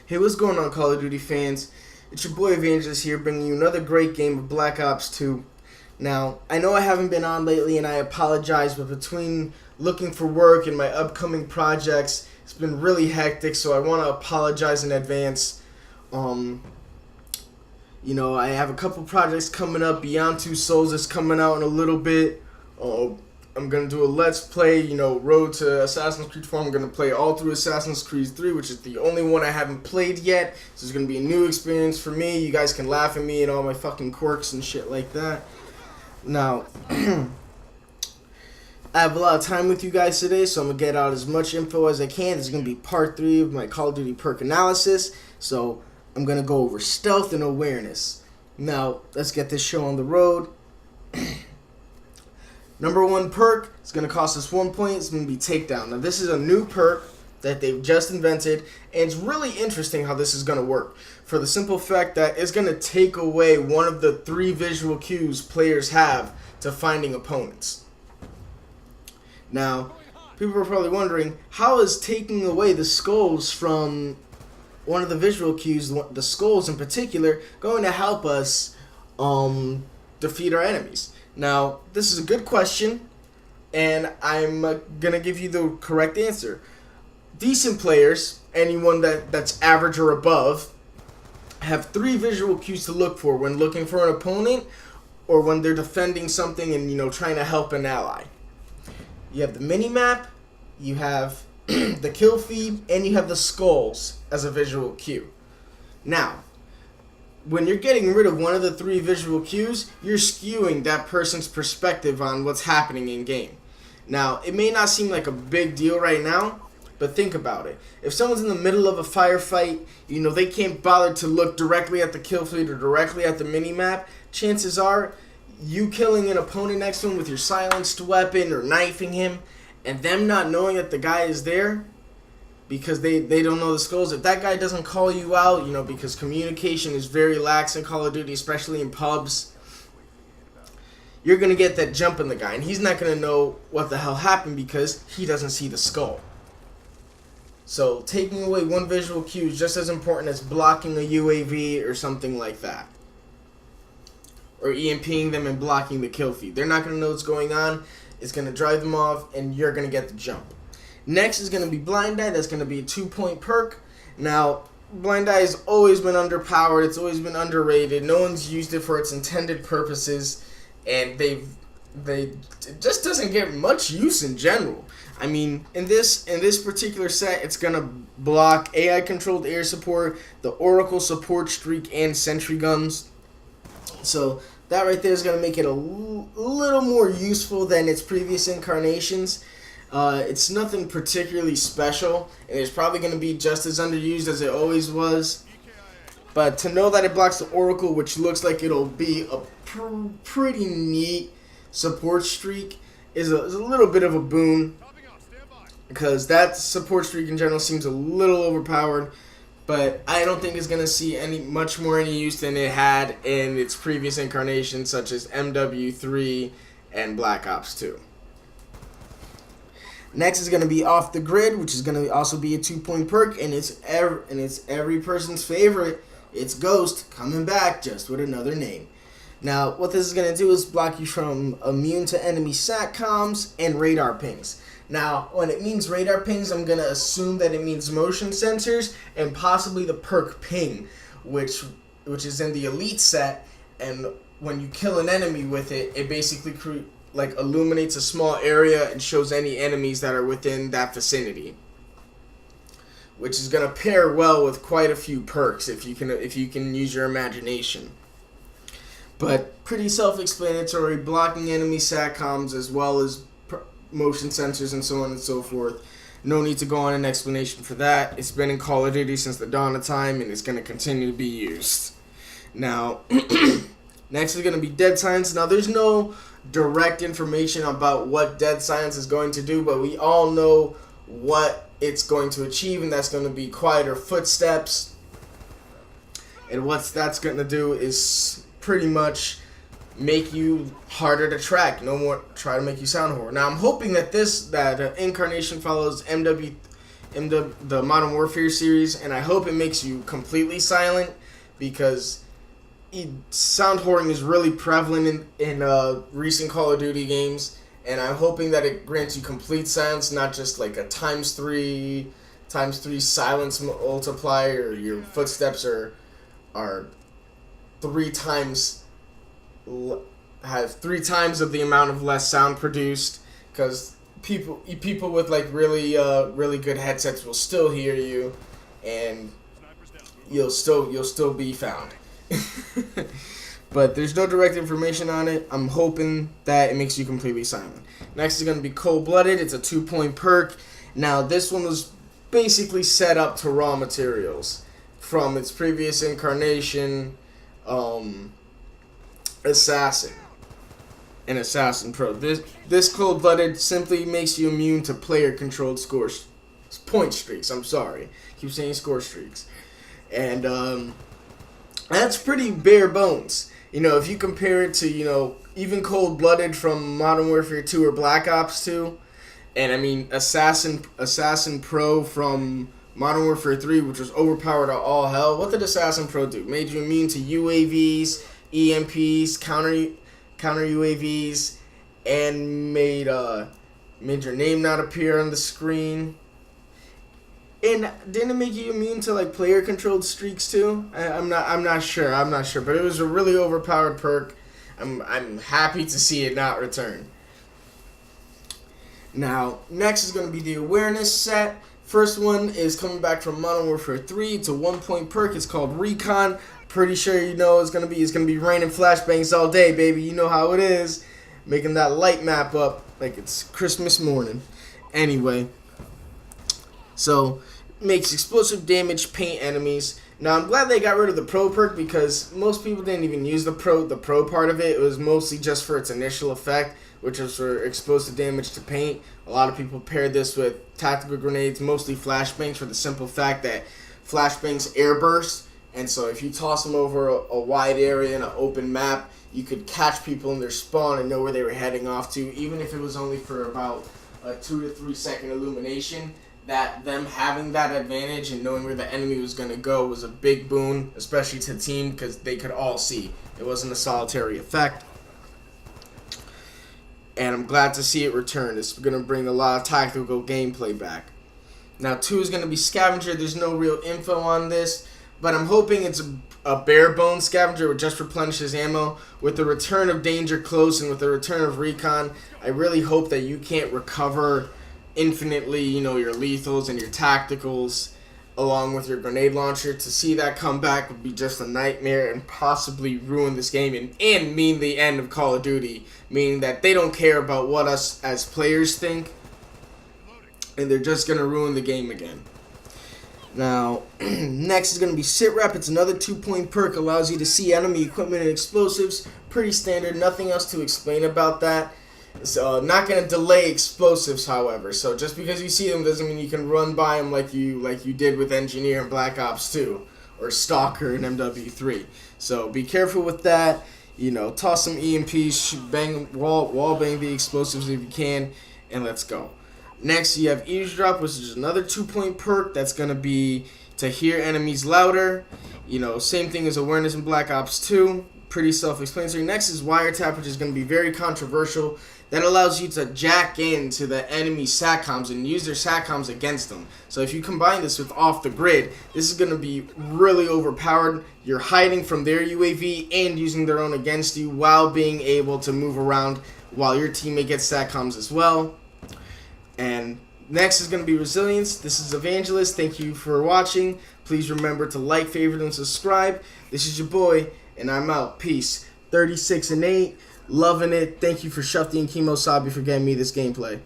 Hey, what's going on, Call of Duty fans? It's your boy Evangelist here, bringing you another great game of Black Ops 2. Now, I know I haven't been on lately, and I apologize, but between looking for work and my upcoming projects, it's been really hectic, so I want to apologize in advance. I have a couple projects coming up. Beyond Two Souls is coming out in a little bit. I'm going to do a Let's Play, Road to Assassin's Creed 4. I'm going to play all through Assassin's Creed 3, which is the only one I haven't played yet. This is going to be a new experience for me. You guys can laugh at me and all my fucking quirks and shit like that. Now, I have a lot of time with you guys today, so I'm going to get out as much info as I can. This is going to be part 3 of my Call of Duty perk analysis. So, I'm going to go over stealth and awareness. Now, let's get this show on the road. Number 1 perk, it's going to cost us 1 point, it's going to be Takedown. Now this is a new perk that they've just invented, and it's really interesting how this is going to work. For the simple fact that it's going to take away one of the 3 visual cues players have to finding opponents. Now, people are probably wondering, how is taking away the skulls from one of the visual cues, the skulls in particular, going to help us defeat our enemies? Now, this is a good question, and I'm going to give you the correct answer. Decent players, anyone that's average or above, have 3 visual cues to look for when looking for an opponent or when they're defending something and, trying to help an ally. You have the mini-map, you have the kill feed, and you have the skulls as a visual cue. Now, when you're getting rid of one of the 3 visual cues, you're skewing that person's perspective on what's happening in game. Now, it may not seem like a big deal right now, but think about it. If someone's in the middle of a firefight, they can't bother to look directly at the kill feed or directly at the mini-map, chances are you killing an opponent next to him with your silenced weapon or knifing him, and them not knowing that the guy is there, because they don't know the skulls. If that guy doesn't call you out, because communication is very lax in Call of Duty, especially in pubs, you're going to get that jump on the guy, and he's not going to know what the hell happened because he doesn't see the skull. So taking away one visual cue is just as important as blocking a UAV or something like that. Or EMPing them and blocking the kill feed. They're not going to know what's going on. It's going to drive them off, and you're going to get the jump. Next is going to be Blind Eye. That's going to be a 2-point perk. Now, Blind Eye has always been underpowered. It's always been underrated. No one's used it for its intended purposes, and it just doesn't get much use in general. I mean, in this particular set, it's going to block AI-controlled air support, the Oracle support streak, and sentry guns. So that right there is going to make it a little more useful than its previous incarnations. It's nothing particularly special, and it's probably going to be just as underused as it always was. But to know that it blocks the Oracle, which looks like it'll be a pretty neat support streak, is a little bit of a boon, because that support streak in general seems a little overpowered. But I don't think it's going to see much more use than it had in its previous incarnations, such as MW3 and Black Ops 2. Next is going to be Off the Grid, which is going to also be a 2-point perk, and it's every person's favorite. It's Ghost coming back, just with another name. Now, what this is going to do is block you from immune to enemy SATCOMs and radar pings. Now, when it means radar pings, I'm going to assume that it means motion sensors and possibly the perk ping, which is in the elite set, and when you kill an enemy with it, it basically illuminates a small area and shows any enemies that are within that vicinity, which is going to pair well with quite a few perks if you can use your imagination. But pretty self-explanatory, blocking enemy SATCOMs as well as motion sensors and so on and so forth. No need to go on an explanation for that. It's been in Call of Duty since the dawn of time, and it's going to continue to be used. Now, next is going to be Dead Silence. Now, there's no direct information about what Dead Silence is going to do, but we all know what it's going to achieve, and that's going to be quieter footsteps. And what that's going to do is pretty much make you harder to track. No more try to make you sound horror. Now I'm hoping that incarnation follows in the Modern Warfare series, and I hope it makes you completely silent, because sound hoarding is really prevalent in recent Call of Duty games, and I'm hoping that it grants you complete silence, not just like a ×3 silence multiplier, or your footsteps are 3 times have 3 times of the amount of less sound produced, because people with like really good headsets will still hear you, and you'll still be found. But there's no direct information on it. I'm hoping that it makes you completely silent. Next is going to be Cold-Blooded. It's a 2-point perk. Now, this one was basically set up to raw materials from its previous incarnation, Assassin and Assassin Pro. This Cold-Blooded simply makes you immune to player-controlled point streaks. I'm sorry. I keep saying score streaks. And that's pretty bare bones. You know, if you compare it to, you know, even Cold-Blooded from Modern Warfare 2 or Black Ops 2, and I mean Assassin Pro from Modern Warfare 3, which was overpowered to all hell. What did Assassin Pro do? Made you immune to UAVs, EMPs, counter UAVs, and made your name not appear on the screen. And didn't it make you immune to like player controlled streaks too? I'm not sure, but it was a really overpowered perk. I'm happy to see it not return. Now, next is going to be the awareness set. First one is coming back from Modern Warfare 3. It's a 1-point perk. It's called Recon. Pretty sure you know it's gonna be raining flashbangs all day, baby. You know how it is. Making that light map up like it's Christmas morning. Anyway, so makes explosive damage, paint enemies. Now I'm glad they got rid of the pro perk, because most people didn't even use the pro part of it. It was mostly just for its initial effect, which was for explosive damage to paint. A lot of people paired this with tactical grenades, mostly flashbangs, for the simple fact that flashbangs airburst, and so if you toss them over a wide area in an open map, you could catch people in their spawn and know where they were heading off to, even if it was only for about a 2 to 3 second illumination. That them having that advantage and knowing where the enemy was going to go was a big boon, especially to the team, because they could all see. It wasn't a solitary effect. And I'm glad to see it return. It's going to bring a lot of tactical gameplay back. Now 2 is going to be Scavenger. There's no real info on this, but I'm hoping it's a bare bones Scavenger which just replenishes ammo. With the return of Danger Close and with the return of Recon, I really hope that you can't recover infinitely, you know, your lethals and your tacticals along with your grenade launcher. To see that come back would be just a nightmare and possibly ruin this game and mean the end of Call of Duty, meaning that they don't care about what us as players think, and they're just going to ruin the game again. Now, next is going to be Sit Rep. It's another 2-point perk, allows you to see enemy equipment and explosives. Pretty standard, nothing else to explain about that. So not going to delay explosives, however. So just because you see them doesn't mean you can run by them like you did with Engineer in Black Ops 2 or Stalker in MW3. So be careful with that. You know, toss some EMPs, bang wall bang the explosives if you can, and let's go. Next, you have Eavesdrop, which is another 2-point perk that's going to be to hear enemies louder. You know, same thing as Awareness in Black Ops 2. Pretty self-explanatory. Next is Wiretap, which is going to be very controversial. That allows you to jack into the enemy SATCOMs and use their SATCOMs against them. So if you combine this with Off the Grid, this is going to be really overpowered. You're hiding from their UAV and using their own against you while being able to move around while your teammate gets SATCOMs as well. And next is going to be Resilience. This is Evangelist. Thank you for watching. Please remember to like, favorite, and subscribe. This is your boy, and I'm out. Peace. 36 and 8. Loving it. Thank you for Shufty and Kemo Sabi for getting me this gameplay.